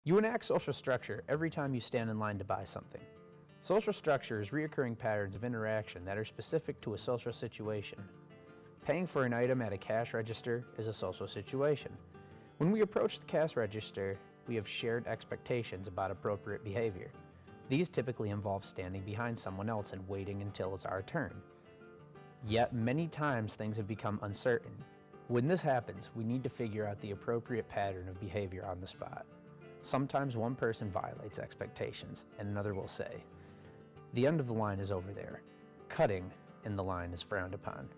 You enact social structure every time you stand in line to buy something. Social structure is recurring patterns of interaction that are specific to a social situation. Paying for an item at a cash register is a social situation. When we approach the cash register, we have shared expectations about appropriate behavior. These typically involve standing behind someone else and waiting until it's our turn. Yet many times things have become uncertain. When this happens, we need to figure out the appropriate pattern of behavior on the spot. Sometimes one person violates expectations and another will say, "The end of the line is over there. Cutting in the line is frowned upon."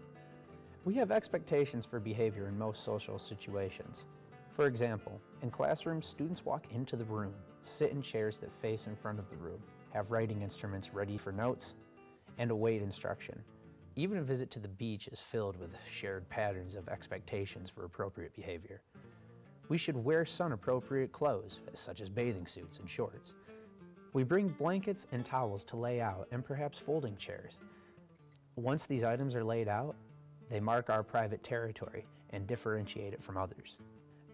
We have expectations for behavior in most social situations. For example, in classrooms, students walk into the room, sit in chairs that face in front of the room, have writing instruments ready for notes, and await instruction. Even a visit to the beach is filled with shared patterns of expectations for appropriate behavior. We should wear sun-appropriate clothes, such as bathing suits and shorts. We bring blankets and towels to lay out, and perhaps folding chairs. Once these items are laid out, they mark our private territory and differentiate it from others.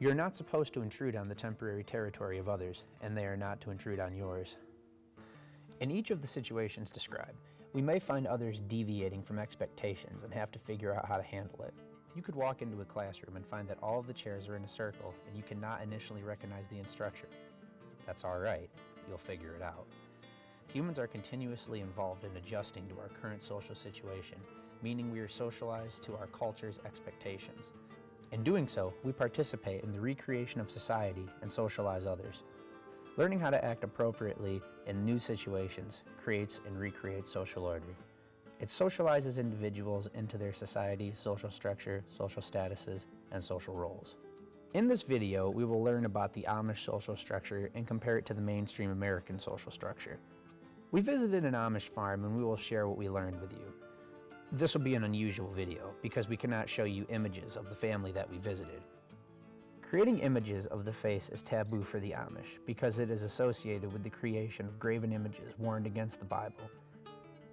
You're not supposed to intrude on the temporary territory of others, and they are not to intrude on yours. In each of the situations described, we may find others deviating from expectations and have to figure out how to handle it. You could walk into a classroom and find that all of the chairs are in a circle and you cannot initially recognize the instructor. That's all right, you'll figure it out. Humans are continuously involved in adjusting to our current social situation, meaning we are socialized to our culture's expectations. In doing so, we participate in the recreation of society and socialize others. Learning how to act appropriately in new situations creates and recreates social order. It socializes individuals into their society, social structure, social statuses, and social roles. In this video, we will learn about the Amish social structure and compare it to the mainstream American social structure. We visited an Amish farm and we will share what we learned with you. This will be an unusual video because we cannot show you images of the family that we visited. Creating images of the face is taboo for the Amish because it is associated with the creation of graven images warned against the Bible.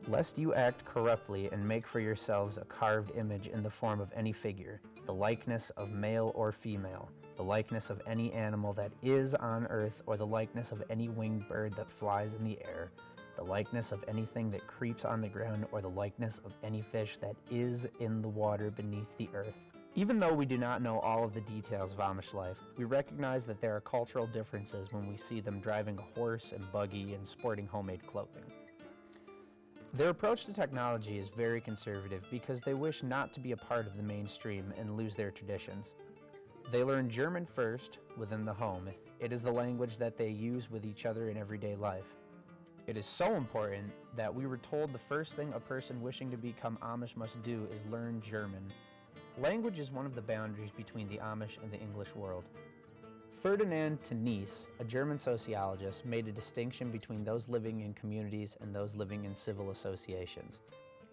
Lest you act corruptly and make for yourselves a carved image in the form of any figure, the likeness of male or female, the likeness of any animal that is on earth, or the likeness of any winged bird that flies in the air, the likeness of anything that creeps on the ground, or the likeness of any fish that is in the water beneath the earth. Even though we do not know all of the details of Amish life, we recognize that there are cultural differences when we see them driving a horse and buggy and sporting homemade clothing. Their approach to technology is very conservative because they wish not to be a part of the mainstream and lose their traditions. They learn German first within the home. It is the language that they use with each other in everyday life. It is so important that we were told the first thing a person wishing to become Amish must do is learn German. Language is one of the boundaries between the Amish and the English world. Ferdinand Tönnies, a German sociologist, made a distinction between those living in communities and those living in civil associations.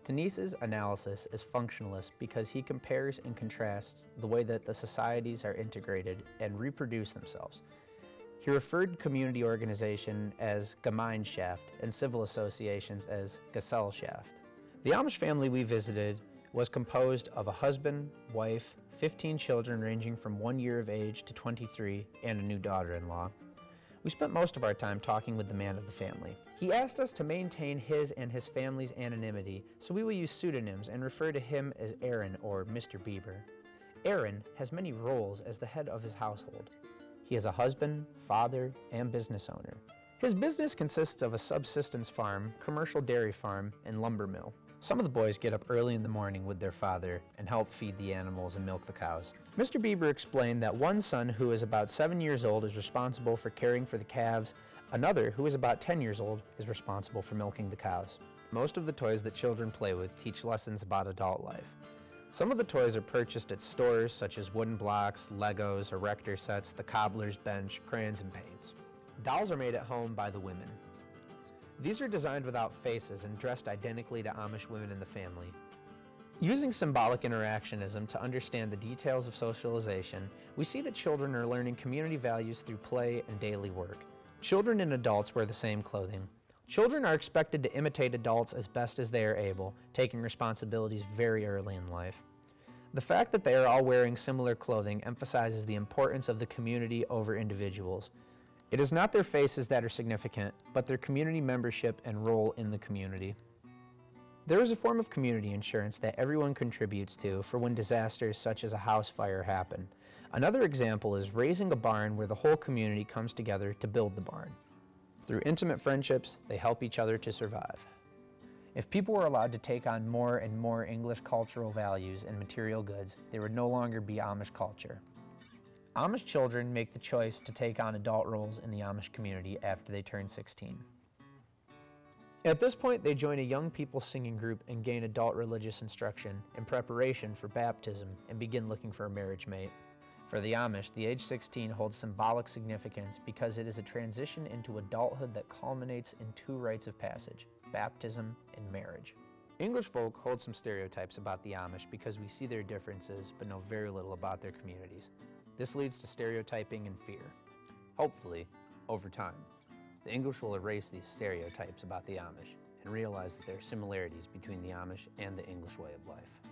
Tönnies' analysis is functionalist because he compares and contrasts the way that the societies are integrated and reproduce themselves. He referred community organization as Gemeinschaft and civil associations as Gesellschaft. The Amish family we visited was composed of a husband, wife, 15 children ranging from 1 year of age to 23, and a new daughter-in-law. We spent most of our time talking with the man of the family. He asked us to maintain his and his family's anonymity, so we will use pseudonyms and refer to him as Aaron or Mr. Bieber. Aaron has many roles as the head of his household. He is a husband, father, and business owner. His business consists of a subsistence farm, commercial dairy farm, and lumber mill. Some of the boys get up early in the morning with their father and help feed the animals and milk the cows. Mr. Bieber explained that one son who is about 7 years old is responsible for caring for the calves. Another, who is about 10 years old, is responsible for milking the cows. Most of the toys that children play with teach lessons about adult life. Some of the toys are purchased at stores such as wooden blocks, Legos, erector sets, the cobbler's bench, crayons, and paints. Dolls are made at home by the women. These are designed without faces and dressed identically to Amish women in the family. Using symbolic interactionism to understand the details of socialization, we see that children are learning community values through play and daily work. Children and adults wear the same clothing. Children are expected to imitate adults as best as they are able, taking responsibilities very early in life. The fact that they are all wearing similar clothing emphasizes the importance of the community over individuals. It is not their faces that are significant, but their community membership and role in the community. There is a form of community insurance that everyone contributes to for when disasters such as a house fire happen. Another example is raising a barn where the whole community comes together to build the barn. Through intimate friendships, they help each other to survive. If people were allowed to take on more and more English cultural values and material goods, there would no longer be Amish culture. Amish children make the choice to take on adult roles in the Amish community after they turn 16. At this point, they join a young people singing group and gain adult religious instruction in preparation for baptism and begin looking for a marriage mate. For the Amish, the age 16 holds symbolic significance because it is a transition into adulthood that culminates in two rites of passage, baptism and marriage. English folk hold some stereotypes about the Amish because we see their differences but know very little about their communities. This leads to stereotyping and fear. Hopefully, over time, the English will erase these stereotypes about the Amish and realize that there are similarities between the Amish and the English way of life.